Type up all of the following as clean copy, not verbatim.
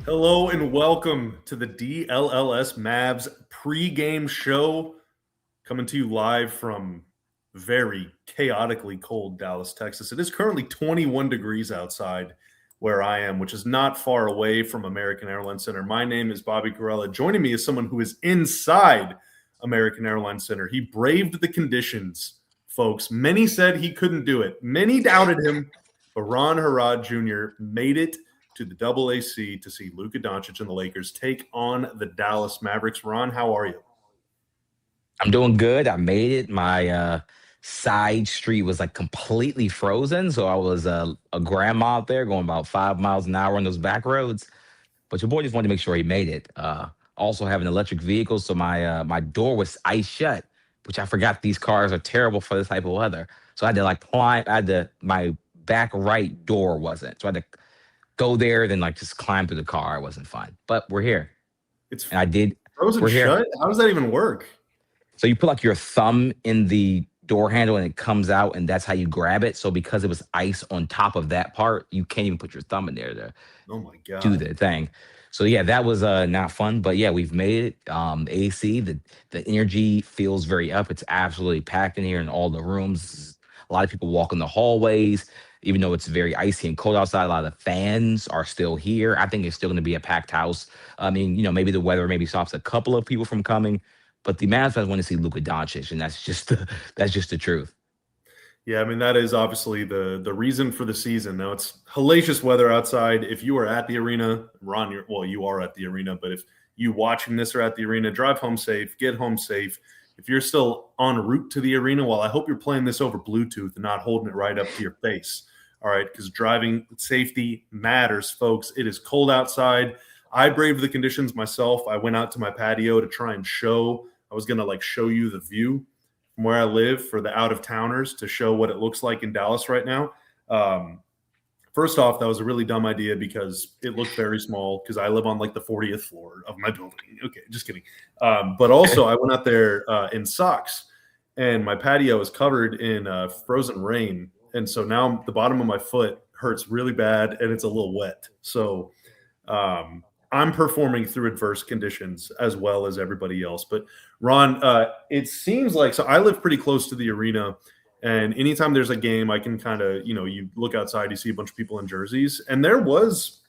Hello and welcome to the DLLS Mavs pregame show, coming to you live from very chaotically cold Dallas, Texas. It is currently 21 degrees outside where I am, which is not far away from American Airlines Center. My name is Bobby Corella. Joining me is someone who is inside American Airlines Center. He braved the conditions, folks. Many said he couldn't do it. Many doubted him, but Ron Harrod Jr. made it to the AAC to see Luka Dončić and the Lakers take on the Dallas Mavericks. Ron, how are you? I'm doing good. I made it. My side street was like completely frozen, so I was a grandma out there going about 5 miles an hour on those back roads. But your boy just wanted to make sure he made it. Also have an electric vehicle, so my door was ice shut, which I forgot these cars are terrible for this type of weather. So I had to like climb. My back right door wasn't, so I had to go there, then like just climb through the car. It wasn't fun, but we're here. And I did. Frozen shut? Here. How does that even work? So you put like your thumb in the door handle and it comes out, and that's how you grab it. So because it was ice on top of that part, you can't even put your thumb in there to do the thing. So yeah, that was not fun, but yeah, we've made it. AC, the energy feels very up. It's absolutely packed in here in all the rooms. A lot of people walk in the hallways. Even though it's very icy and cold outside, a lot of the fans are still here. I think it's still going to be a packed house. I mean, maybe the weather maybe stops a couple of people from coming, but the Mavs fans want to see Luka Dončić, and that's just the truth. Yeah, I mean, that is obviously the reason for the season. Now, it's hellacious weather outside. If you are at the arena, Ron, you are at the arena, but if you watching this are at the arena, drive home safe, get home safe. If you're still en route to the arena, well, I hope you're playing this over Bluetooth and not holding it right up to your face. All right, because driving safety matters, folks. It is cold outside. I braved the conditions myself. I went out to my patio to try and show. I was going to show you the view from where I live for the out-of-towners to show what it looks like in Dallas right now. First off, that was a really dumb idea because it looked very small because I live on the 40th floor of my building. Okay, just kidding. But also, I went out there in socks, and my patio is covered in frozen rain. And so now the bottom of my foot hurts really bad, and it's a little wet. So I'm performing through adverse conditions as well as everybody else. But, Ron, it seems like – so I live pretty close to the arena, and anytime there's a game, I can kind of – you look outside, you see a bunch of people in jerseys. And there was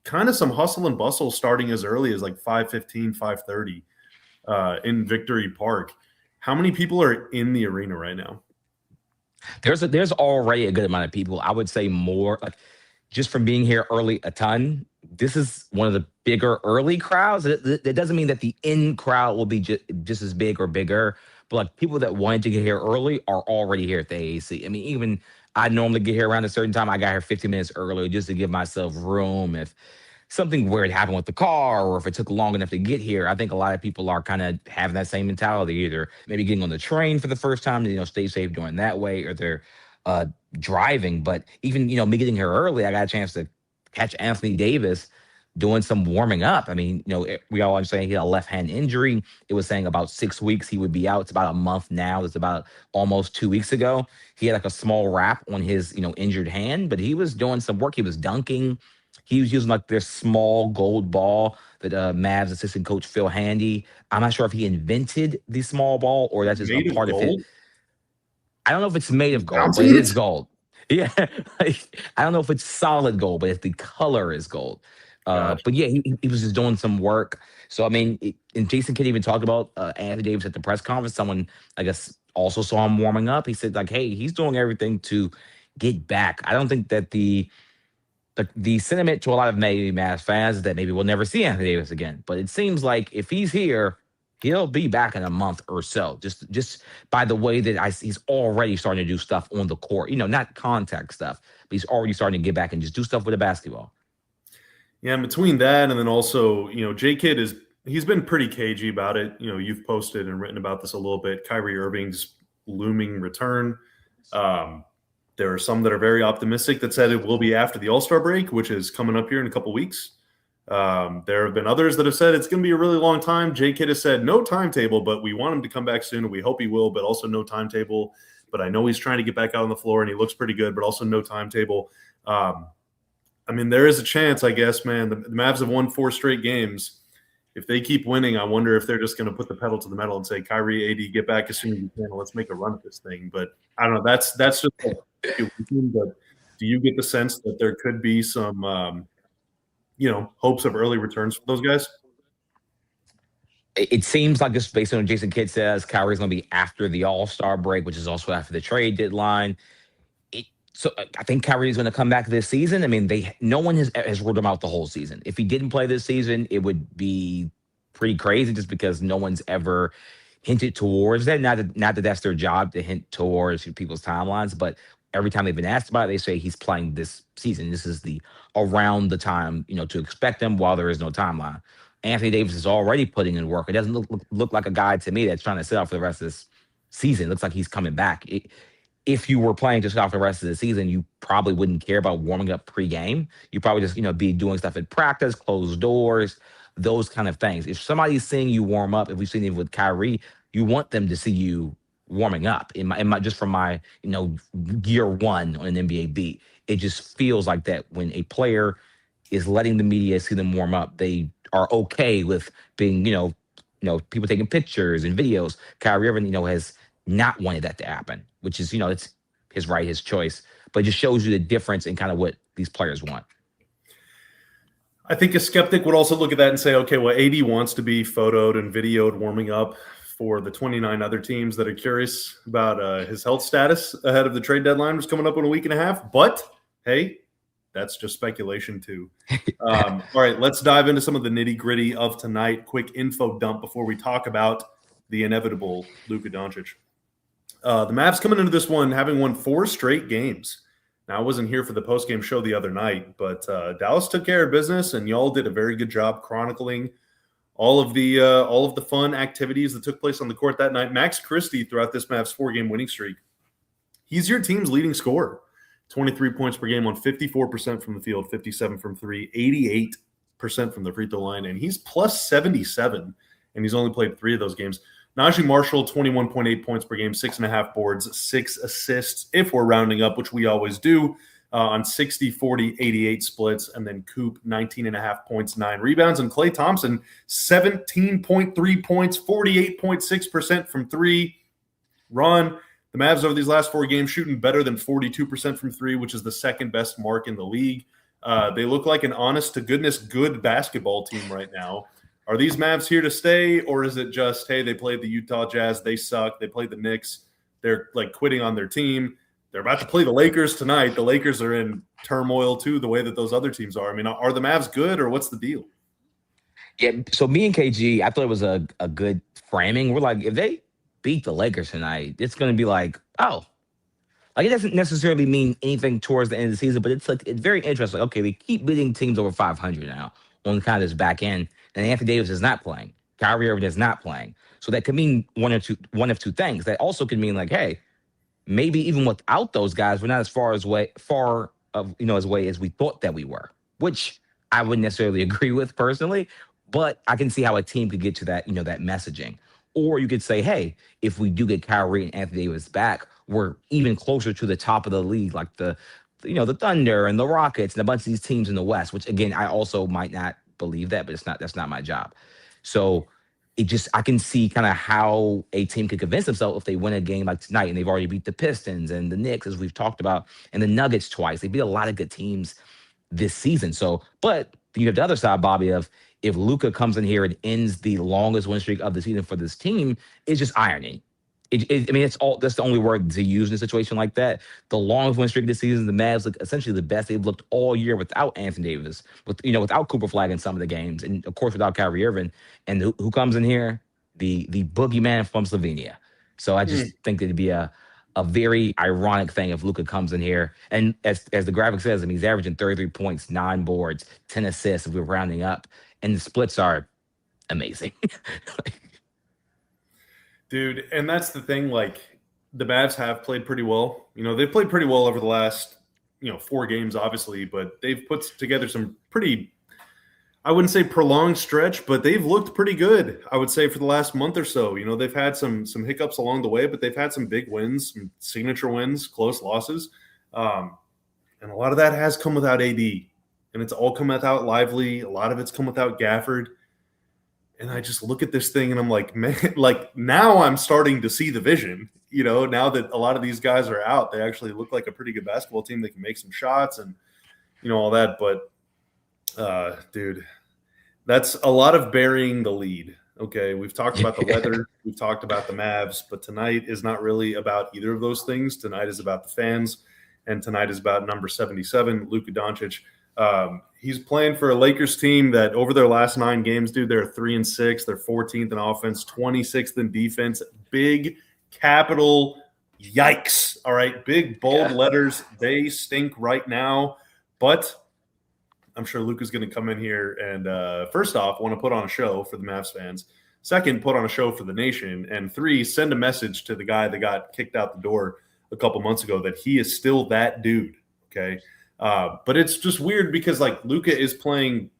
kind of some hustle and bustle starting as early as 5:15, 5:30 in Victory Park. How many people are in the arena right now? There's already a good amount of people. I would say more, just from being here early a ton. This is one of the bigger early crowds. That doesn't mean that the in crowd will be just as big or bigger, but people that wanted to get here early are already here at the AAC. I mean, even I normally get here around a certain time. I got here 15 minutes earlier just to give myself room. If something weird happened with the car or if it took long enough to get here, I think a lot of people are kind of having that same mentality, either maybe getting on the train for the first time to, stay safe doing that way, or they're driving. But even, me getting here early, I got a chance to catch Anthony Davis doing some warming up. I mean, we all understand he had a left hand injury. It was saying about 6 weeks he would be out. It's about a month now. It's about almost 2 weeks ago. He had a small wrap on his, injured hand, but he was doing some work. He was dunking. He was using their small gold ball that Mavs assistant coach Phil Handy. I'm not sure if he invented the small ball or that's just a part of it. I don't know if it's made of gold, but it is gold. Yeah. I don't know if it's solid gold, but the color is gold. But yeah, he was just doing some work. So, I mean, and Jason Kidd even talked about Anthony Davis at the press conference. Someone, I guess, also saw him warming up. He said, hey, he's doing everything to get back. I don't think that the sentiment to a lot of maybe Mavs fans is that maybe we'll never see Anthony Davis again. But it seems like if he's here, he'll be back in a month or so. Just by the way that he's already starting to do stuff on the court. Not contact stuff, but he's already starting to get back and just do stuff with the basketball. Yeah, and between that and then also, J. Kidd he's been pretty cagey about it. You've posted and written about this a little bit. Kyrie Irving's looming return. There are some that are very optimistic that said it will be after the All-Star break, which is coming up here in a couple weeks. There have been others that have said it's going to be a really long time. J Kidd has said no timetable, but we want him to come back soon, and we hope he will, but also no timetable. But I know he's trying to get back out on the floor, and he looks pretty good, but also no timetable. I mean, there is a chance, I guess, man. The Mavs have won 4 straight games. If they keep winning, I wonder if they're just going to put the pedal to the metal and say, Kyrie, AD, get back as soon as you can, and let's make a run at this thing. But I don't know. That's just but do you get the sense that there could be some hopes of early returns for those guys? It seems like, just based on what Jason Kidd says, Kyrie's going to be after the All-Star break, which is also after the trade deadline. So I think Kyrie is going to come back this season. I mean, no one has ruled him out the whole season. If he didn't play this season, it would be pretty crazy, just because no one's ever hinted towards that. Not that that's their job to hint towards people's timelines, but every time they've been asked about it, they say he's playing this season. This is around the time to expect him, while there is no timeline. Anthony Davis is already putting in work. It doesn't look like a guy to me that's trying to sit out for the rest of this season. It looks like he's coming back. If you were playing just off the rest of the season, you probably wouldn't care about warming up pregame. You probably just, be doing stuff at practice, closed doors, those kind of things. If somebody's seeing you warm up, if we've seen it with Kyrie, you want them to see you warming up. Just from my, year one on an NBA beat, it just feels like that when a player is letting the media see them warm up, they are okay with being, people taking pictures and videos. Kyrie Irving, has not wanted that to happen, which is, it's his right, his choice, but it just shows you the difference in kind of what these players want. I think a skeptic would also look at that and say, okay, well, AD wants to be photoed and videoed warming up for the 29 other teams that are curious about his health status ahead of the trade deadline, which is coming up in a week and a half. But hey, that's just speculation too. All right, let's dive into some of the nitty gritty of tonight. Quick info dump before we talk about the inevitable Luka Dončić. The Mavs coming into this one having won 4 straight games. Now, I wasn't here for the postgame show the other night, but Dallas took care of business, and y'all did a very good job chronicling all of the fun activities that took place on the court that night. Max Christie, throughout this Mavs 4-game winning streak, he's your team's leading scorer. 23 points per game on 54% from the field, 57 from 3, 88% from the free throw line, and he's plus 77, and he's only played 3 of those games. Najee Marshall, 21.8 points per game, 6.5 boards, 6 assists, if we're rounding up, which we always do, on 60, 40, 88 splits. And then Coop, 19.5 points, 9 rebounds. And Klay Thompson, 17.3 points, 48.6% from 3. Ron, the Mavs over these last 4 games shooting better than 42% from 3, which is the second best mark in the league. They look like an honest-to-goodness good basketball team right now. Are these Mavs here to stay, or is it just, hey, they played the Utah Jazz, they suck, they played the Knicks, they're like quitting on their team, they're about to play the Lakers tonight, the Lakers are in turmoil too, the way that those other teams are. I mean, are the Mavs good, or what's the deal? Yeah, so me and KG, I thought it was a good framing. We're like, if they beat the Lakers tonight, it's going to be like, oh. Like, it doesn't necessarily mean anything towards the end of the season, but it's very interesting. Like, okay, they keep beating teams over 500 now on kind of this back end. And Anthony Davis is not playing. Kyrie Irving is not playing. So that could mean one of two things. That also could mean, like, hey, maybe even without those guys, we're not as far away as we thought that we were, which I wouldn't necessarily agree with personally. But I can see how a team could get to that, that messaging. Or you could say, hey, if we do get Kyrie and Anthony Davis back, we're even closer to the top of the league, like the Thunder and the Rockets and a bunch of these teams in the West, which, again, I also might not believe that, but that's not my job. So I can see kind of how a team could convince themselves if they win a game like tonight, and they've already beat the Pistons and the Knicks, as we've talked about, and the Nuggets twice. They beat a lot of good teams this season. So, but you have the other side, Bobby, of if Luka comes in here and ends the longest win streak of the season for this team, it's just irony. That's the only word to use in a situation like that. The longest win streak this season, the Mavs look essentially the best they've looked all year without Anthony Davis, without Cooper Flagg in some of the games, and of course without Kyrie Irving. And who comes in here? The boogeyman from Slovenia. So I just think that it'd be a very ironic thing if Luka comes in here, and as the graphic says, he's averaging 33 points, 9 boards, 10 assists if we're rounding up, and the splits are amazing. Dude, and that's the thing, like, the Mavs have played pretty well. They've played pretty well over the last, 4 games, obviously, but they've put together some pretty I wouldn't say prolonged stretch, but they've looked pretty good. I would say for the last month or so. You know, they've had some hiccups along the way, but they've had some big wins, some signature wins, close losses, and a lot of that has come without AD, and it's all come without Lively. A lot of it's come without Gafford. And I just look at this thing and I'm like, man, like now I'm starting to see the vision. You know, now that a lot of these guys are out, they actually look like a pretty good basketball team. They can make some shots and, you know, all that. But, dude, that's a lot of burying the lead. Okay, we've talked about the weather. We've talked about the Mavs. But tonight is not really about either of those things. Tonight is about the fans. And tonight is about number 77, Luka Dončić. He's playing for a Lakers team that over their last 9 games, dude, they're 3-6. They're 14th in offense, 26th in defense. Big capital yikes. All right. Big bold letters. They stink right now. But I'm sure Luka's going to come in here and first off, want to put on a show for the Mavs fans. Second, put on a show for the nation. And 3, send a message to the guy that got kicked out the door a couple months ago that he is still that dude. Okay. But it's just weird because like Luka is playing,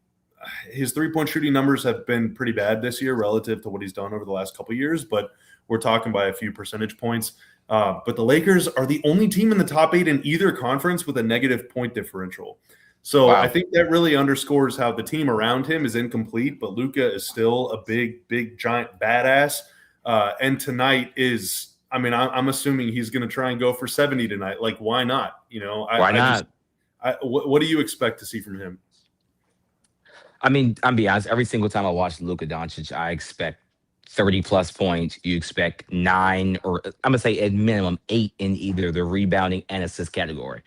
his 3-point shooting numbers have been pretty bad this year relative to what he's done over the last couple of years, but we're talking by a few percentage points. But the Lakers are the only team in the top 8 in either conference with a negative point differential. So I think that really underscores how the team around him is incomplete, but Luka is still a big, giant badass. And tonight is, I mean, I'm assuming he's going to try and go for 70 tonight. Like, why not? You know, why not? What do you expect to see from him? I mean, I'm be honest. Every single time I watch Luka Dončić, I expect 30+ points. You expect 9, or I'm gonna say at minimum 8 in either the rebounding and assist category.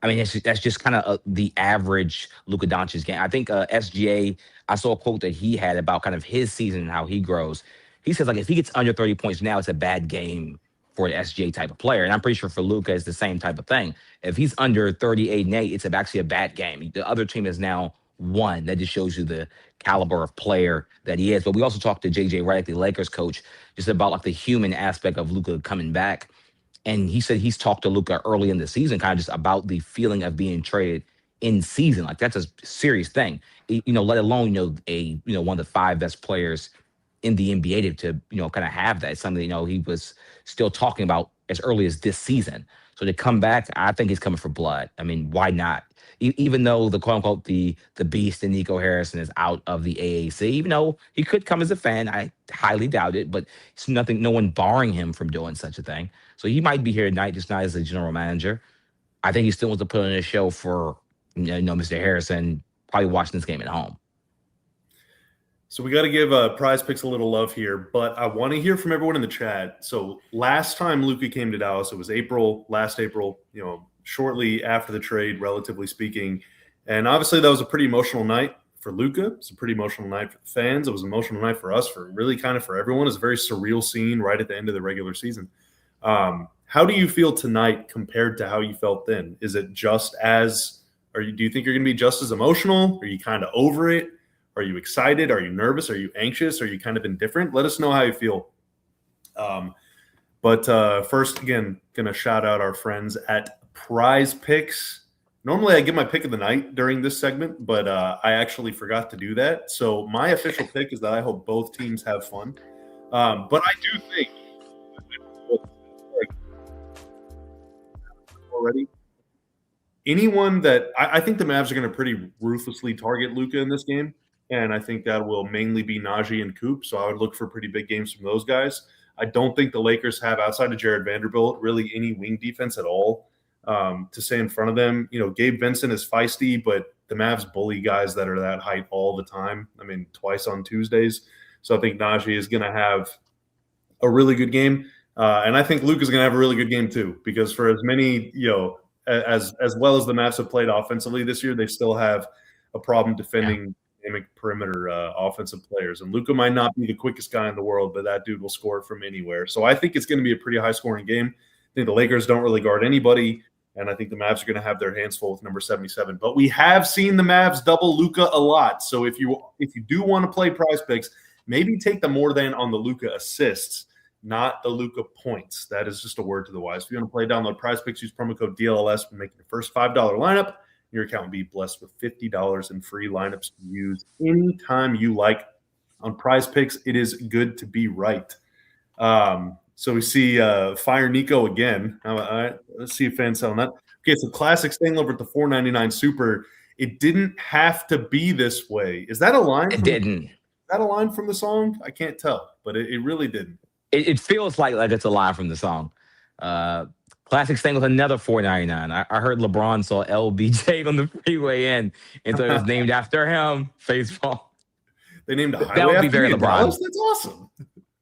I mean, that's just kind of the average Luka Dončić game. I think SGA. I saw a quote that he had about kind of his season and how he grows. He says like if he gets under 30 points now, it's a bad game for the SGA type of player. And I'm pretty sure for Luka, it's the same type of thing. If he's under 38 and 8, it's actually a bad game. The other team is now won. That just shows you the caliber of player that he is. But we also talked to JJ Redick, the Lakers coach, just about like the human aspect of Luka coming back. And he said he's talked to Luka early in the season, kind of just about the feeling of being traded in season. Like that's a serious thing, you know, let alone, one of the 5 best players in the NBA to kind of have that. It's something, he was still talking about as early as this season. So to come back, I think he's coming for blood. I mean, why not? Even though the quote unquote the beast and Nico Harrison is out of the AAC, even though he could come as a fan, I highly doubt it, but it's no one barring him from doing such a thing. So he might be here tonight, just not as a general manager. I think he still wants to put on a show for, Mr. Harrison, probably watching this game at home. So we got to give Prize Picks a little love here, but I want to hear from everyone in the chat. So last time Luka came to Dallas, it was last April, shortly after the trade, relatively speaking. And obviously that was a pretty emotional night for Luka. It's a pretty emotional night for the fans. It was an emotional night for us, for really kind of for everyone. It's a very surreal scene right at the end of the regular season. How do you feel tonight compared to how you felt then? Is it just as, do you think you're going to be just as emotional? Are you kind of over it? Are you excited? Are you nervous? Are you anxious? Are you kind of indifferent? Let us know how you feel. But first, again, going to shout out our friends at Prize Picks. Normally, I give my pick of the night during this segment, but I actually forgot to do that. So my official pick is that I hope both teams have fun. But I do think already anyone that I think the Mavs are going to pretty ruthlessly target Luka in this game. And I think that will mainly be Najee and Coop. So I would look for pretty big games from those guys. I don't think the Lakers have, outside of Jared Vanderbilt, really any wing defense at all to stay in front of them. Gabe Vincent is feisty, but the Mavs bully guys that are that height all the time. I mean, twice on Tuesdays. So I think Najee is going to have a really good game. And I think Luke is going to have a really good game too, because for as many, as well as the Mavs have played offensively this year, they still have a problem defending dynamic perimeter offensive players. And Luka might not be the quickest guy in the world, but that dude will score from anywhere. So I think it's going to be a pretty high-scoring game. I think the Lakers don't really guard anybody, and I think the Mavs are going to have their hands full with number 77. But we have seen the Mavs double Luka a lot. So if you do want to play Prize Picks, maybe take the more than on the Luka assists, not the Luka points. That is just a word to the wise. If you want to play, download Prize Picks, use promo code DLLS when making your first $5 lineup. Your account will be blessed with $50 in free lineups to use anytime you like. On Prize Picks, it is good to be right. So we see Fire Nico again. Let's see if fans selling that. Okay, so classic staying over at the $4.99 Super. It didn't have to be this way. Is that a line? It didn't. Is that a line from the song? I can't tell, but it really didn't. It feels like it's a line from the song. Classic staying with another $4.99. I heard LeBron saw LBJ on the freeway in, and so it was named after him. Faithful. They named a highway that would after be very me in LeBron. Dallas? That's awesome.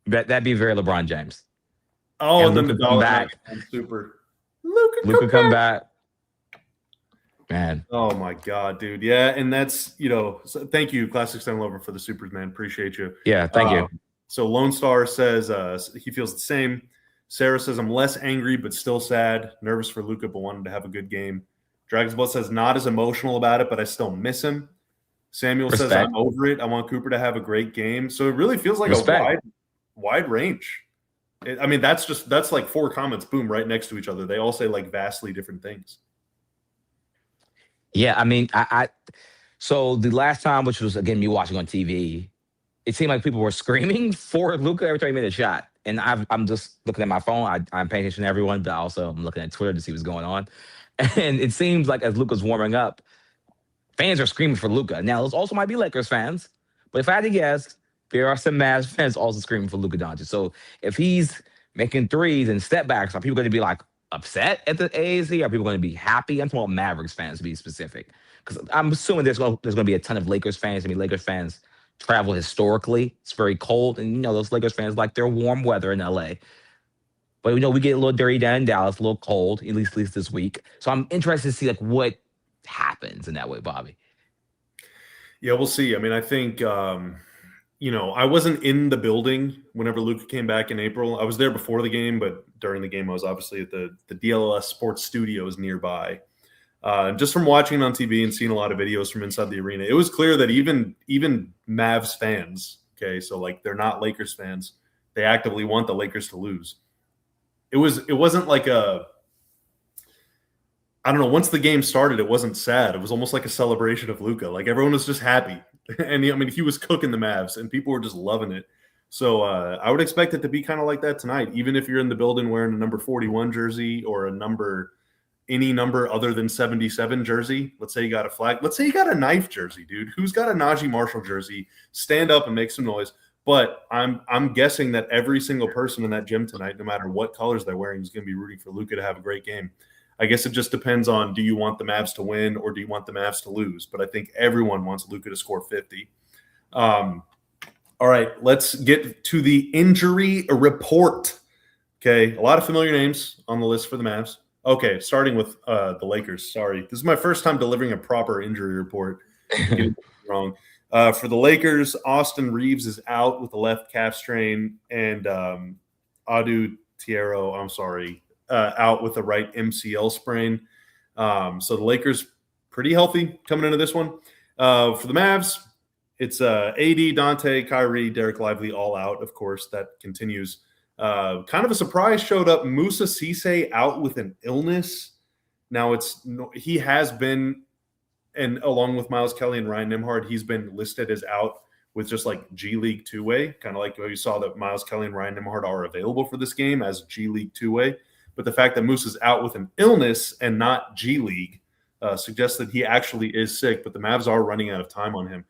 That'd be very LeBron James. Oh, and then Luka the come Dallas back. Super. Luka come back. Man. Oh my God, dude. Yeah, and that's so thank you, Classic Stone Lover, for the supers, man. Appreciate you. Yeah, thank you. So Lone Star says he feels the same. Sarah says I'm less angry but still sad, nervous for Luka, but wanted to have a good game. Dragon's Blood says not as emotional about it, but I still miss him. Samuel says I'm over it. I want Cooper to have a great game. So it really feels like a wide range. I mean, that's like 4 comments, boom, right next to each other. They all say like vastly different things. Yeah, I mean, so the last time, which was again me watching on TV, it seemed like people were screaming for Luka every time he made a shot. And I'm just looking at my phone. I'm paying attention to everyone, but also I'm looking at Twitter to see what's going on. And it seems like as Luka's warming up, fans are screaming for Luka. Now, those also might be Lakers fans, but if I had to guess, there are some Mavs fans also screaming for Luka Dončić. So if he's making threes and step backs, are people going to be like upset at the AZ? Are people going to be happy? I'm talking about Mavericks fans to be specific, because I'm assuming there's going to be a ton of Lakers fans. I mean, Lakers fans travel historically. It's very cold, and those Lakers fans like their warm weather in LA. But we get a little dirty down in Dallas, a little cold, at least this week. So I'm interested to see like what happens in that way, Bobby. Yeah, we'll see. I mean, I think I wasn't in the building whenever Luka came back in April. I was there before the game, but during the game I was obviously at the DLLS Sports Studios nearby. Just from watching it on TV and seeing a lot of videos from inside the arena, it was clear that even Mavs fans, okay, so like they're not Lakers fans, they actively want the Lakers to lose. It wasn't like I don't know. Once the game started, it wasn't sad. It was almost like a celebration of Luka. Like everyone was just happy, and he was cooking the Mavs, and people were just loving it. So I would expect it to be kind of like that tonight. Even if you're in the building wearing a number 41 jersey or any number other than 77 jersey. Let's say you got a flag. Let's say you got a knife jersey, dude. Who's got a Najee Marshall jersey? Stand up and make some noise. But I'm guessing that every single person in that gym tonight, no matter what colors they're wearing, is going to be rooting for Luka to have a great game. I guess it just depends on, do you want the Mavs to win or do you want the Mavs to lose? But I think everyone wants Luka to score 50. All right, let's get to the injury report. Okay, a lot of familiar names on the list for the Mavs. Okay, starting with the Lakers. Sorry, this is my first time delivering a proper injury report. Getting it wrong. For the Lakers, Austin Reeves is out with the left calf strain, and Adu Tiero, out with the right MCL sprain. So the Lakers pretty healthy coming into this one. For the Mavs, it's AD, Dante, Kyrie, Derek Lively all out. Of course, that continues. Kind of a surprise showed up. Musa Cisse out with an illness. Now he has been, and along with Miles Kelly and Ryan Nembhard, he's been listed as out with just like G League two-way, kind of like you saw that Miles Kelly and Ryan Nembhard are available for this game as G League two-way. But the fact that Musa's out with an illness and not G League suggests that he actually is sick, but the Mavs are running out of time on him.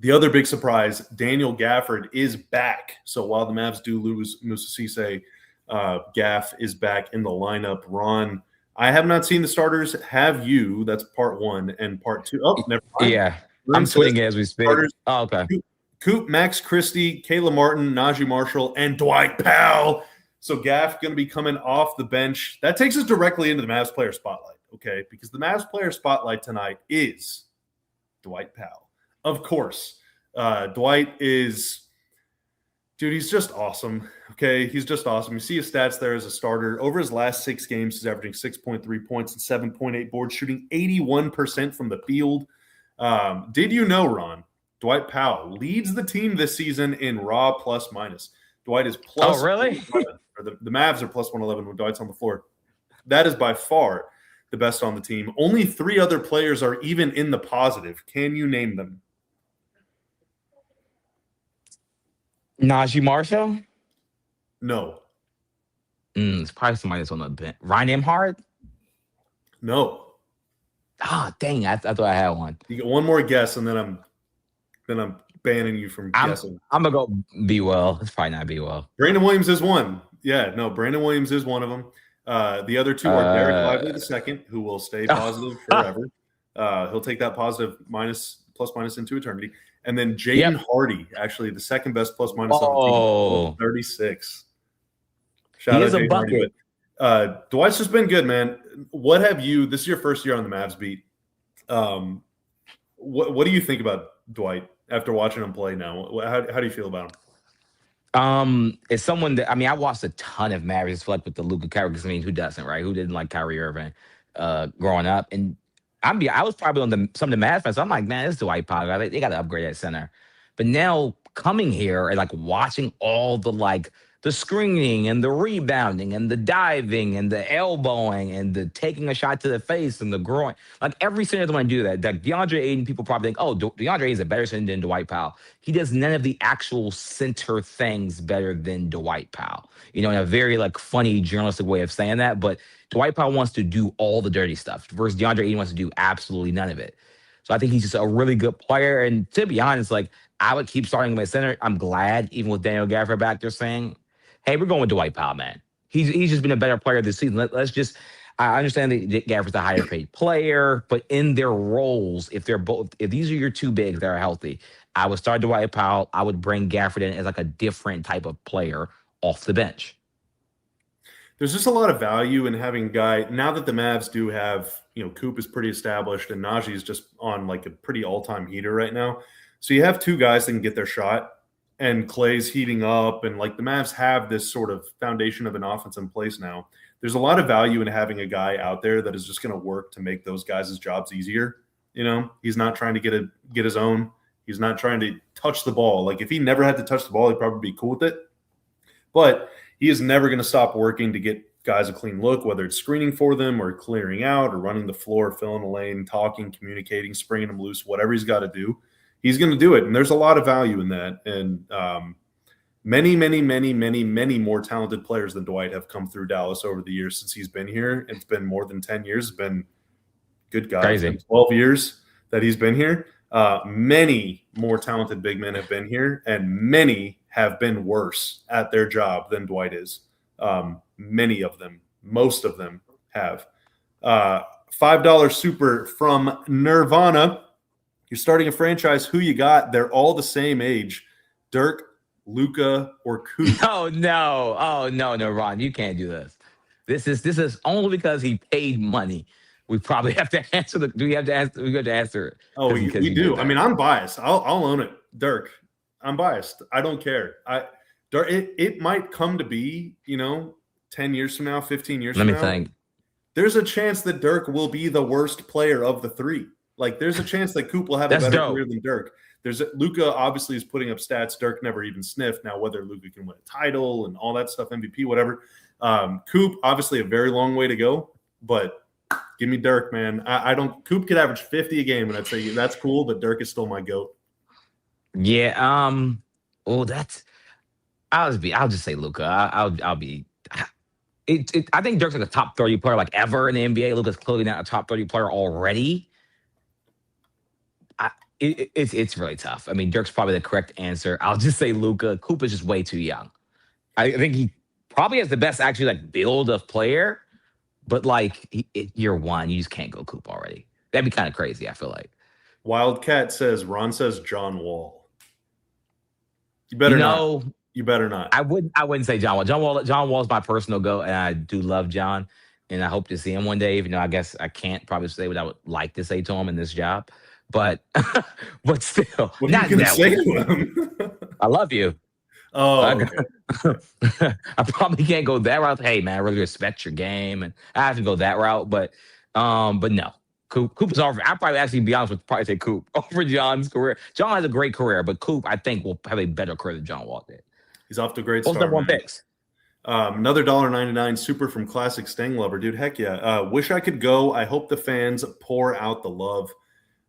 The other big surprise, Daniel Gafford is back. So while the Mavs do lose Musa Cisse, Gaff is back in the lineup. Ron, I have not seen the starters. Have you? That's part one. And part two. Oh, never mind. Yeah, I'm tweeting it as we speak. Starters, oh, okay. Coop, Max Christie, Caleb Martin, Najee Marshall, and Dwight Powell. So Gaff going to be coming off the bench. That takes us directly into the Mavs player spotlight, okay? Because the Mavs player spotlight tonight is Dwight Powell. Of course. Dwight is – dude, he's just awesome, okay? He's just awesome. You see his stats there as a starter. Over his last 6 games, he's averaging 6.3 points and 7.8 boards, shooting 81% from the field. Did you know, Ron, Dwight Powell leads the team this season in raw plus-minus. Dwight is plus. Oh, really? Or the Mavs are plus 111 when Dwight's on the floor. That is by far the best on the team. Only 3 other players are even in the positive. Can you name them? Najee Marshall? No. It's probably somebody that's on the bench. Ryan Hard? No. Ah, dang! I thought I had one. You get one more guess, and then I'm banning you from guessing. I'm gonna go Be Well. It's probably not Be Well. Brandon Williams is one. Yeah, no, Brandon Williams is one of them. The other 2 are Derek Lively the second, who will stay positive forever. He'll take that positive plus minus into eternity. And then Jaden Hardy, actually the second best plus minus on the team, 36. Shout out Jaden Hardy. But Dwight's just been good, man. What have you? This is your first year on the Mavs beat. What do you think about Dwight after watching him play now? How do you feel about him? It's someone that I watched a ton of Mavericks like with the Luka characters. Who doesn't, right? Who didn't like Kyrie Irving growing up? And I was probably on some of the Mavs fans. So I'm like, man, this Dwight Powell, they got to upgrade that center. But now coming here and like watching all the screening and the rebounding and the diving and the elbowing and the taking a shot to the face and the groin. Like every center that want to do that. That DeAndre Ayton, people probably think, oh, DeAndre Ayton is a better center than Dwight Powell. He does none of the actual center things better than Dwight Powell. In a very funny journalistic way of saying that. But Dwight Powell wants to do all the dirty stuff versus DeAndre Ayton wants to do absolutely none of it. So I think he's just a really good player. And to be honest, I would keep starting my center. I'm glad, even with Daniel Gafford back there saying, hey, we're going with Dwight Powell, man. He's just been a better player this season. Let's just I understand that Gafford's a higher paid player, but in their roles, if these are your 2 bigs that are healthy, I would start Dwight Powell. I would bring Gafford in as a different type of player off the bench. There's just a lot of value in having a guy now that the Mavs do have, Coop is pretty established and Najee is just on a pretty all-time heater right now. So you have 2 guys that can get their shot. And Clay's heating up, and the Mavs have this sort of foundation of an offense in place now. There's a lot of value in having a guy out there that is just going to work to make those guys' jobs easier. He's not trying to get his own. He's not trying to touch the ball. If he never had to touch the ball, he'd probably be cool with it. But he is never going to stop working to get guys a clean look, whether it's screening for them or clearing out or running the floor, filling a lane, talking, communicating, springing them loose, whatever he's got to do. He's going to do it, and there's a lot of value in that. And many, many, many, many, many more talented players than Dwight have come through Dallas over the years since he's been here. It's been more than 10 years. It's been, good God, crazy. 12 years that he's been here. Many more talented big men have been here, and many have been worse at their job than Dwight is. Many of them, most of them have. $5 super from Nirvana. You're starting a franchise. Who you got? They're all the same age. Dirk, Luka, or Coop. Oh no, Ron, you can't do this. This is only because he paid money. We probably have to answer do we have to answer? We have to answer it. Oh, we do. I'm biased. I'll own it. Dirk, I'm biased. I don't care. Dirk, it might come to be 10 years from now, 15 years from now. Let me think. There's a chance that Dirk will be the worst player of the 3. There's a chance that Coop will have a better career than Dirk. Luka obviously is putting up stats Dirk never even sniffed. Now, whether Luka can win a title and all that stuff, MVP, whatever. Coop, obviously a very long way to go, but give me Dirk, man. Coop could average 50 a game, and I'd say that's cool, but Dirk is still my GOAT. Yeah. I'll just say Luka. I think Dirk's a top 30 player ever in the NBA. Luka's clearly not a top 30 player already. It's really tough. Dirk's probably the correct answer. I'll just say Luka. Coop is just way too young. I think he probably has the best build of player, but year 1, you just can't go Coop already. That'd be kind of crazy, I feel like. Wildcat says, Ron says John Wall. You better not. You better not. I wouldn't say John Wall. John Wall's my personal go, and I do love John, and I hope to see him one day, even though I guess I can't probably say what I would like to say to him in this job. But still, what are you going to say to him? I love you. Oh, okay. I probably can't go that route. Hey, man, I really respect your game, and I have to go that route. But no, Coop is over. I'd probably actually be honest with probably say Coop over John's career. John has a great career, but Coop I think will have a better career than John Wall did. He's off to a great start. Both #1 picks. Another $1.99 super from Classic Stang Lover, dude. Heck yeah. Wish I could go. I hope the fans pour out the love.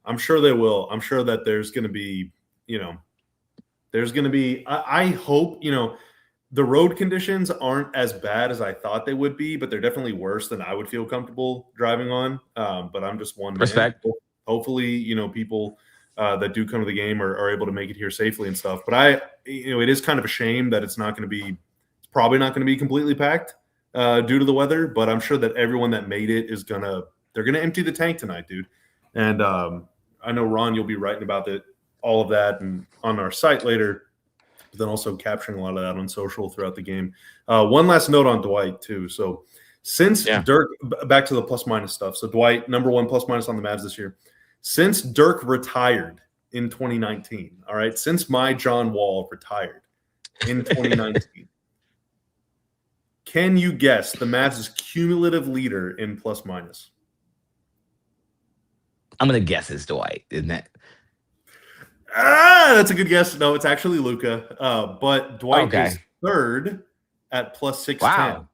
I'm sure they will. I'm sure that there's going to be, I hope, the road conditions aren't as bad as I thought they would be, but they're definitely worse than I would feel comfortable driving on. But I'm just one man. Respect. Hopefully, people that do come to the game are able to make it here safely and stuff. But it is kind of a shame that it's probably not going to be completely packed due to the weather. But I'm sure that everyone that made it they're going to empty the tank tonight, dude. And I know, Ron, you'll be writing about all of that and on our site later, but then also capturing a lot of that on social throughout the game. One last note on Dwight, too. So since Dirk, back to the plus-minus stuff. So Dwight, number one plus-minus on the Mavs this year. Since Dirk retired in 2019, all right, since my John Wall retired in 2019, can you guess the Mavs' cumulative leader in plus-minus? I'm going to guess it's Dwight, isn't it? That's a good guess. No, it's actually Luka. But Dwight is third at plus 610. Wow.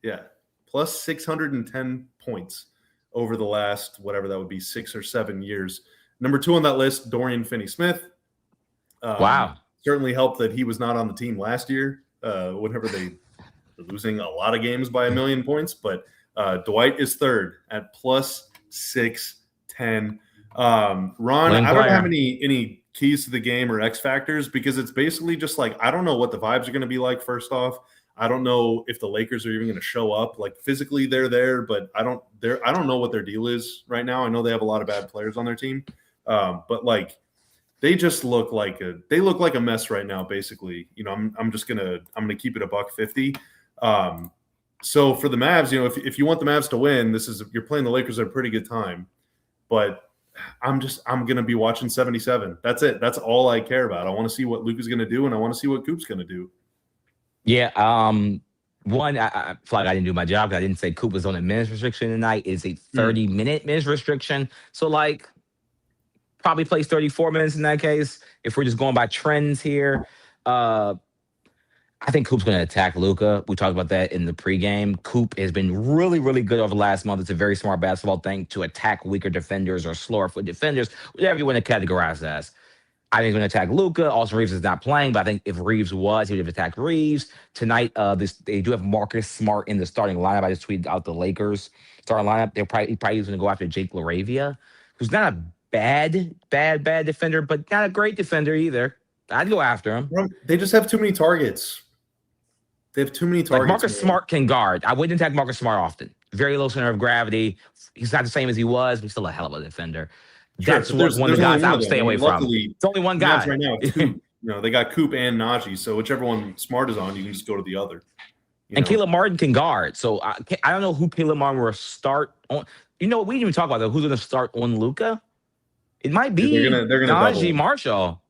Yeah, plus 610 points over the last, whatever that would be, 6 or 7 years. Number 2 on that list, Dorian Finney-Smith. Wow. Certainly helped that he was not on the team last year whenever they were losing a lot of games by 1 million points. But Dwight is third at plus 610. Ron, I don't have any keys to the game or X factors because it's basically just like, I don't know what the vibes are going to be like. First off, I don't know if the Lakers are even going to show up. Like physically they're there, but I don't know what their deal is right now. I know they have a lot of bad players on their team. But like, they just look like a mess right now. Basically, I'm going to keep it $1.50. So for the Mavs, if you want the Mavs to win, you're playing the Lakers at a pretty good time, but I'm going to be watching 77. That's it. That's all I care about. I want to see what Luka's going to do, and I want to see what Coop's going to do. Yeah. One, I feel like I didn't do my job because I didn't say Coop was on a minutes restriction tonight. It's a 30-minute minutes restriction. So, like, probably plays 34 minutes in that case. If we're just going by trends here, I think Coop's going to attack Luka. We talked about that in the pregame. Coop has been really, really good over the last month. It's a very smart basketball thing to attack weaker defenders or slower foot defenders, whatever you want to categorize as. I think he's going to attack Luka. Austin Reeves is not playing, but I think if Reeves was, he would have attacked Reeves. Tonight, they do have Marcus Smart in the starting lineup. I just tweeted out the Lakers starting lineup. He probably is going to go after Jake LaRavia, who's not a bad defender, but not a great defender either. I'd go after him. They just have too many targets. They have too many targets. Like Marcus Smart can guard. I wouldn't attack Marcus Smart often. Very low center of gravity. He's not the same as he was, but he's still a hell of a defender. Sure, That's one of the guys I would stay away from. It's only one guy. Right now, Coop, they got Coop and Najee, so whichever one Smart is on, you can just go to the other. And Caleb Martin can guard. So I don't know who Caleb Martin will start on. We didn't even talk about that. Who's going to start on Luka? It might be they're gonna Najee double. Marshall.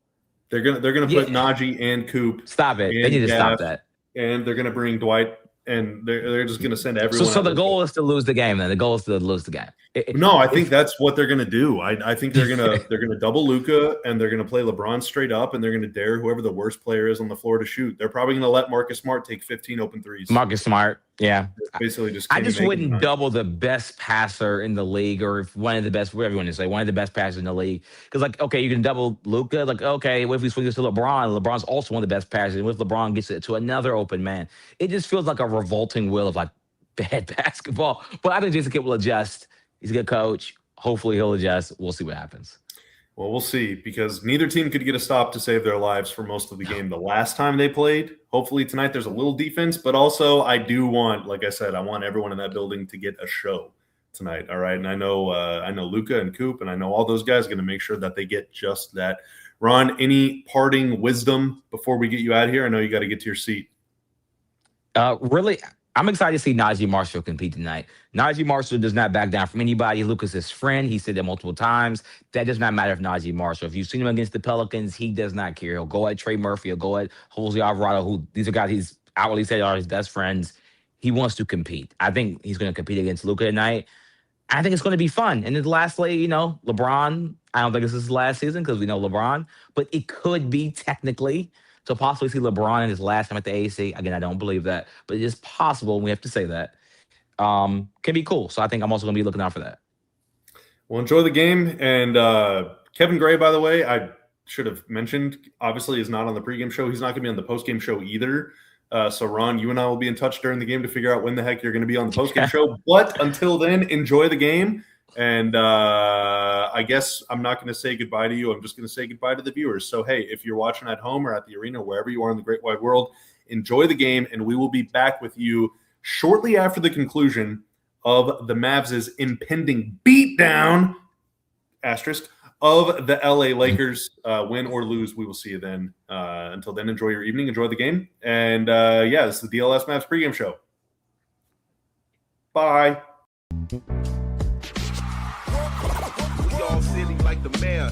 They're gonna put Najee and Coop. Stop it! They need to stop that. And they're gonna bring Dwight, and they're just gonna send everyone. So the goal is to lose the game. Then the goal is to lose the game. No, I think that's what they're gonna do. I think they're gonna double Luka, and they're gonna play LeBron straight up, and they're gonna dare whoever the worst player is on the floor to shoot. They're probably gonna let Marcus Smart take 15 open threes. Marcus Smart, yeah. Basically, just I just wouldn't double the best passer in the league, or if one of the best, whatever you want to say, one of the best passers in the league. Because like, okay, you can double Luka. Like, okay, what if we swing this to LeBron? LeBron's also one of the best passers. And what if LeBron gets it to another open man? It just feels like a revolting will of like bad basketball. But I think Jason Kidd will adjust. He's a good coach. Hopefully he'll adjust. We'll see what happens. Well, we'll see, because neither team could get a stop to save their lives for most of the game the last time they played. Hopefully tonight there's a little defense, but also I do want, like I said, I want everyone in that building to get a show tonight, all right? And I know Luka and Coop, and I know all those guys are going to make sure that they get just that. Ron, any parting wisdom before we get you out of here? I know you got to get to your seat. Really, I'm excited to see Najee Marshall compete tonight. Najee Marshall does not back down from anybody. Luka's his friend. He said that multiple times. That does not matter if Najee Marshall. If you've seen him against the Pelicans, he does not care. He'll go at Trey Murphy. He'll go at Jose Alvarado, who these are guys he's outwardly said are his best friends. He wants to compete. I think he's going to compete against Luka tonight. I think it's going to be fun. And then lastly, LeBron, I don't think this is his last season because we know LeBron, but it could be technically. to possibly see LeBron in his last time at the AC. Again, I don't believe that, but it is possible. We have to say that. Can be cool. So I think I'm also going to be looking out for that. Well, enjoy the game. And Kevin Gray, by the way, I should have mentioned, obviously is not on the pregame show. He's not going to be on the postgame show either. So, Ron, you and I will be in touch during the game to figure out when the heck you're going to be on the postgame show. But until then, enjoy the game. And I guess I'm not going to say goodbye to you. I'm just going to say goodbye to the viewers. So, hey, if you're watching at home or at the arena, wherever you are in the great wide world, enjoy the game. And we will be back with you shortly after the conclusion of the Mavs' impending beatdown, asterisk, of the LA Lakers. Win or lose, we will see you then. Until then, enjoy your evening, enjoy the game. And yeah, this is the DLLS Mavs pregame show. Bye. We all sitting like the mayor.